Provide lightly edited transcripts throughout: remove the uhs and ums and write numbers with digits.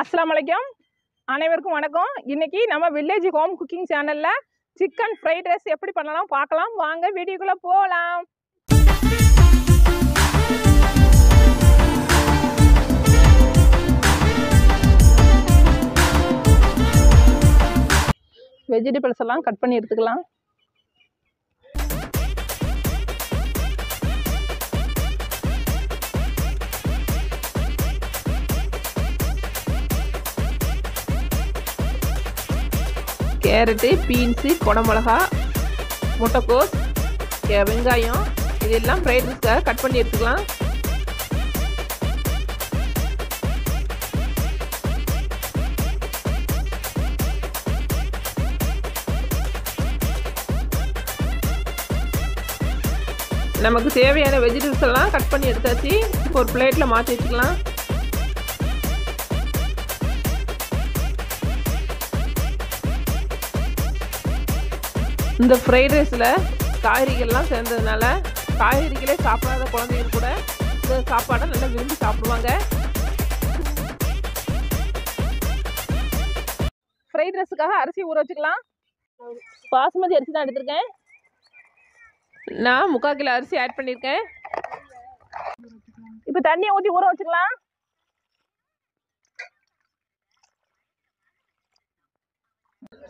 அஸ்ஸலாமலைக்கும் அனைவருக்கும் வணக்கம். இன்னைக்கு நம்ம வில்லேஜ் ஹோம் குக்கிங் சேனல்ல சிக்கன் ஃப்ரைட் ரைஸ் எப்படி பண்ணலாம் பார்க்கலாம். வாங்க வீடியோக்குள்ள போகலாம். வெஜிடபிள்ஸ் எல்லாம் கட் பண்ணி எடுத்துக்கலாம். கேரட்டு, பீன்ஸு, குடமிளகா, முட்டைக்கோஸ், வெங்காயம் இதெல்லாம் ஃப்ரைட் ரைஸ்க்காக கட் பண்ணி எடுத்துக்கலாம். நமக்கு தேவையான வெஜிடபிள்ஸ் எல்லாம் கட் பண்ணி எடுத்தாச்சு. இப்போ ஒரு பிளேட்டில் மாற்றி வச்சுக்கலாம். இந்த ஃப்ரைட் ரைஸில் காய்கறிகள்லாம் சேர்ந்ததுனால காய்கறிகளே சாப்பிடாத குழந்தைங்க கூட இந்த சாப்பாடை நல்லா விரும்பி சாப்பிடுவாங்க. ஃப்ரைட் ரைஸுக்காக அரிசி ஊற வச்சுக்கலாம். பாசுமதி அரிசி தான் எடுத்திருக்கேன். நான் 3/4 கிலோ அரிசி ஆட் பண்ணியிருக்கேன். இப்போ தண்ணியை ஊற்றி ஊற வச்சுக்கலாம்.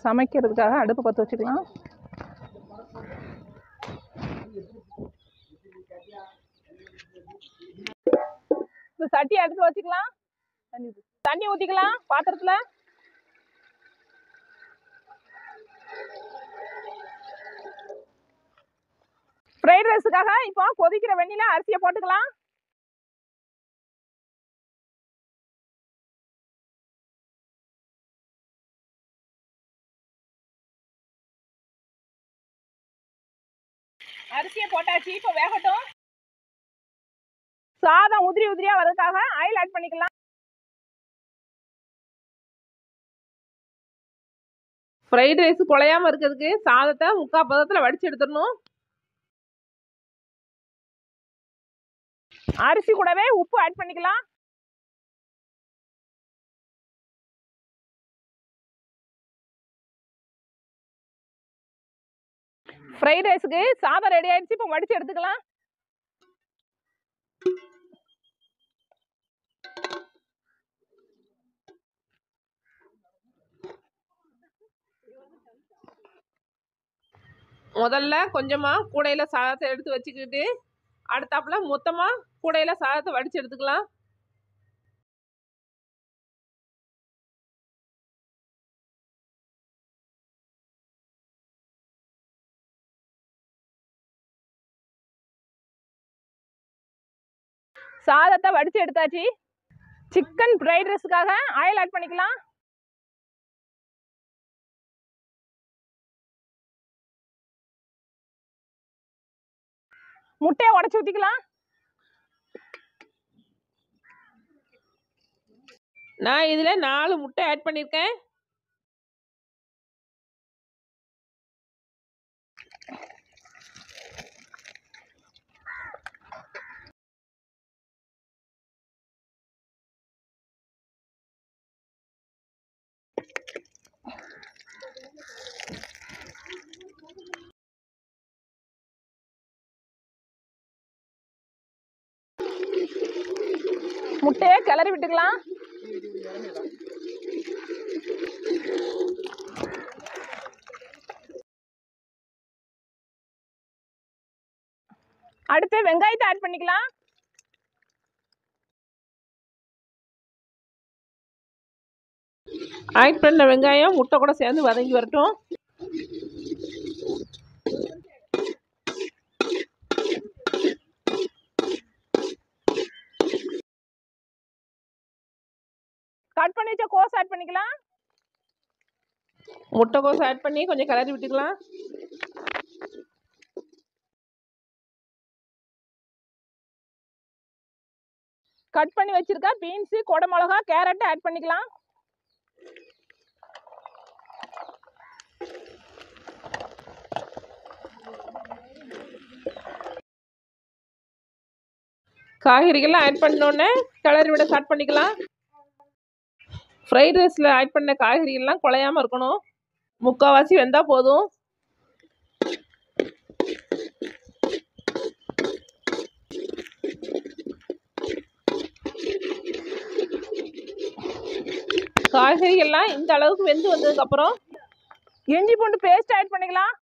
சமைக்கிறதுக்காக அடுப்பு பற்ற வச்சுக்கலாம். இப்போ சட்டி அடுத்து வச்சுக்கலாம். தண்ணி ஊற்றிக்கலாம் பாத்திரத்தில். ஃப்ரைட் ரைஸுக்காக இப்போ கொதிக்கிற வெந்நில அரிசியை போட்டுக்கலாம். அரிசியை போட்டாச்சு. இப்போ வேகட்டும். சாதம் உதிரி உதிரியா வரதுக்காக ஆயில் ஆட் பண்ணிக்கலாம். ஃப்ரைட் ரைஸ் குழையாம இருக்கிறதுக்கு சாதத்தை 3/4 பதத்தில் வடிச்சு எடுத்துடணும். அரிசி கூடவே உப்பு ஆட் பண்ணிக்கலாம். ஃப்ரைட் ரைஸுக்கு சாதம் ரெடி ஆயிடுச்சு. இப்போ வடிச்சு எடுத்துக்கலாம். முதல்ல கொஞ்சமாக கூடையில் சாதத்தை எடுத்து வச்சுக்கிட்டு அடுத்தாப்புல மொத்தமாக கூடையில் சாதத்தை வடித்து எடுத்துக்கலாம். சாதத்தை வடித்து எடுத்தாச்சு. சிக்கன் ஃப்ரைட் ரைஸுக்காக ஆயில் ஆட் பண்ணிக்கலாம். முட்டையை உடைச்சு ஊற்றிக்கலாம். நான் இதில் 4 முட்டை ஆட் பண்ணியிருக்கேன். முட்டையை கிளறி விட்டுக்கலாம். அடுத்து வெங்காயத்தை ஆட் பண்ணிக்கலாம். ஆட் பண்ண வெங்காயம் முட்டை கூட சேர்ந்து வதங்கி வரட்டும். கட் பண்ணி வச்ச கோஸ் ஆட் பண்ணிக்கலாம். முட்டை கோஸ் ஆட் பண்ணி கொஞ்சம் கிளறி விட்டுக்கலாம். கட் பண்ணி வச்சிருக்க பீன்ஸு, குடமிளகா, கேரட் ஆட் பண்ணிக்கலாம். காய்கறிகள்லாம் ஆட் பண்ணோன்னே கிளறி விட ஸ்டார்ட் பண்ணிக்கலாம். ஃப்ரைட் ரைஸில் ஆட் பண்ண காய்கறிகள்லாம் குழையாமல் இருக்கணும். முக்கால்வாசி வெந்தால் போதும். காய்கறிகள்லாம் இந்த அளவுக்கு வெந்து வந்ததுக்கப்புறம் இஞ்சி பூண்டு பேஸ்ட் ஆட் பண்ணிக்கலாம்.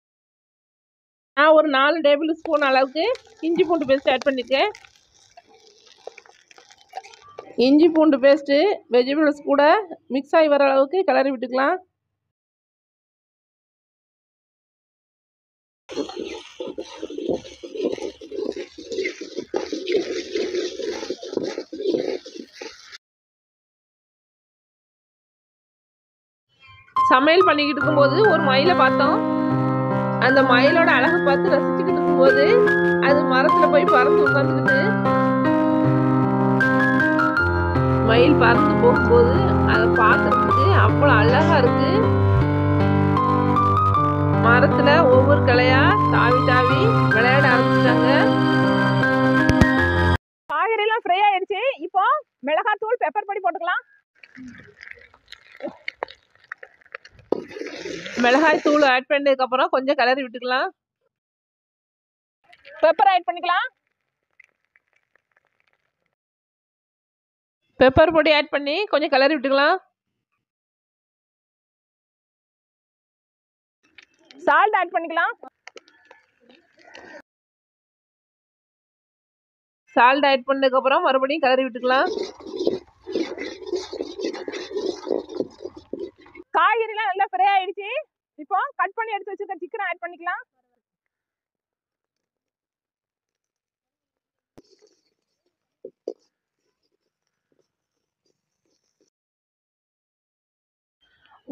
நான் ஒரு 4 டேபிள் ஸ்பூன் அளவுக்கு இஞ்சி பூண்டு பேஸ்ட் ஆட் பண்ணியிருக்கேன். இஞ்சி பூண்டு பேஸ்ட்டு வெஜிடபிள்ஸ் கூட மிக்ஸ் ஆகி வர அளவுக்கு கிளறி விட்டுக்கலாம். சமையல் பண்ணிக்கிட்டு இருக்கும்போது ஒரு மயிலை பார்த்தோம். அந்த மயிலோட அழகு பார்த்து ரசிச்சுக்கிட்டு இருக்கும்போது அது மரத்துல போய் பறந்து உட்காந்துக்கிட்டு மயில் பறந்து போகும்போது அதை பார்க்கறதுக்கு அவ்வளோ அழகா இருக்கு. மரத்துல ஒவ்வொரு கிளையா தாவி தாவி விளையாட ஆரம்பிச்சிட்டாங்க. காய்கறி எல்லாம் ஃப்ரை ஆயிடுச்சு. இப்போ மிளகாத்தூள் பெப்பர் பொடி போட்டுக்கலாம். மிளகாய் தூள் ஆட் பண்ணதுக்கு அப்புறம் கொஞ்சம் கிளறி விட்டுக்கலாம். பெப்பர் ஆட் பண்ணிக்கலாம். பெப்பர் பொடி ஆட் பண்ணி கொஞ்சம் கிளறி விட்டுக்கலாம். சால்ட் ஆட் பண்ணிக்கலாம். சால்ட் ஆட் பண்ணதுக்கு அப்புறம் மறுபடியும் கிளறி விட்டுக்கலாம். காய்கறிலாம் நல்லா ஃப்ரை ஆயிடுச்சு. இப்போ கட் பண்ணி எடுத்து வச்சிருக்க சிக்கன் ஆட் பண்ணிக்கலாம்.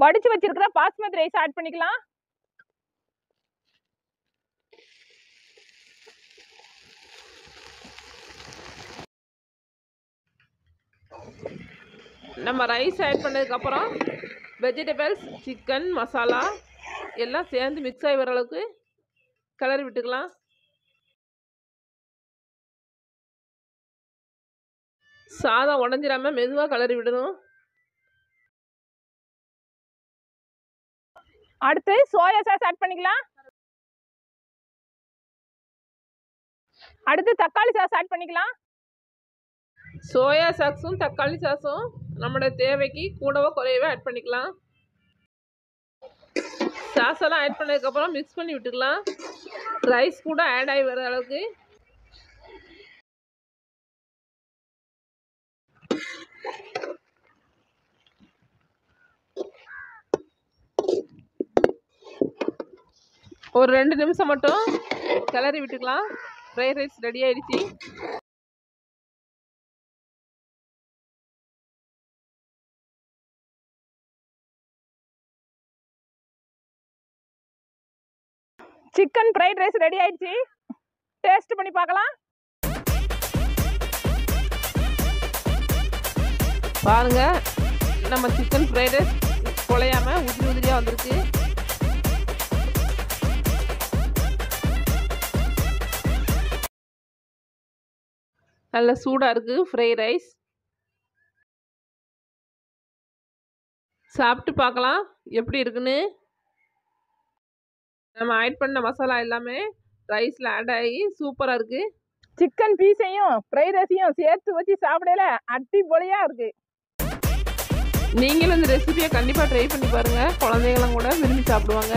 வடிச்சு வச்சிருக்கிற பாஸ்மதி ரைஸ் ஆட் பண்ணிக்கலாம். நம்ம ரைஸ் ஆட் பண்ணதுக்கு அப்புறம் வெஜிடபிள்ஸ், சிக்கன், மசாலா எல்லாம் சேர்ந்து மிக்ஸ் ஆகி வர அளவுக்கு கிளறி விட்டுக்கலாம். சாதம் உடஞ்சிடாம மெதுவாக கிளறி விடணும். அடுத்து சோயா சாஸ் ஆட் பண்ணிக்கலாம். அடுத்து தக்காளி சாஸ் ஆட் பண்ணிக்கலாம். சோயா சாஸும் தக்காளி சாஸும் நம்மளோட தேவைக்கு கூடவோ குறையவோ ஆட் பண்ணிக்கலாம். சாஸ் எல்லாம் ஆட் பண்ணதுக்கப்புறம் மிக்ஸ் பண்ணி விட்டுக்கலாம். ரைஸ் கூட ஆட் ஆகி வர அளவுக்கு ஒரு 2 நிமிஷம் மட்டும் கிளறி விட்டுக்கலாம். ஃப்ரைட் ரைஸ் ரெடி ஆயிடுச்சு. சிக்கன் ஃப்ரைட் ரைஸ் ரெடி ஆயிடுச்சு. டேஸ்ட் பண்ணி பார்க்கலாம். பாருங்க, நம்ம சிக்கன் ஃப்ரைட் ரைஸ் குழையாம உதிரி உதிரியா வந்திருக்கு. நல்ல சூடா இருக்கு ஃப்ரைட் ரைஸ். சாப்பிட்டு பார்க்கலாம் எப்படி இருக்குன்னு. நம்ம ஆட் பண்ண மசாலா எல்லாமே ரைஸ்ல ஆட் ஆகி சூப்பரா இருக்கு. சிக்கன் பீஸையும் ஃப்ரைட் ரைஸையும் சேர்த்து வச்சு சாப்பிடல அடிப்பொலியா இருக்கு. நீங்களும் இந்த ரெசிபியை கண்டிப்பா ட்ரை பண்ணி பாருங்க. குழந்தைகளும் கூட விரும்பி சாப்பிடுவாங்க.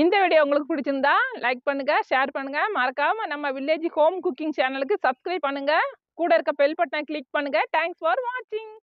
இந்த வீடியோ உங்களுக்கு பிடிச்சிருந்தா லைக் பண்ணுங்க, ஷேர் பண்ணுங்க. மறக்காம நம்ம வில்லேஜ் ஹோம் குக்கிங் சேனலுக்கு சப்ஸ்கிரைப் பண்ணுங்க. கூட இருக்க பெல் பட்டனை கிளிக் பண்ணுங்க. தேங்க்ஸ் ஃபார் வாட்சிங்.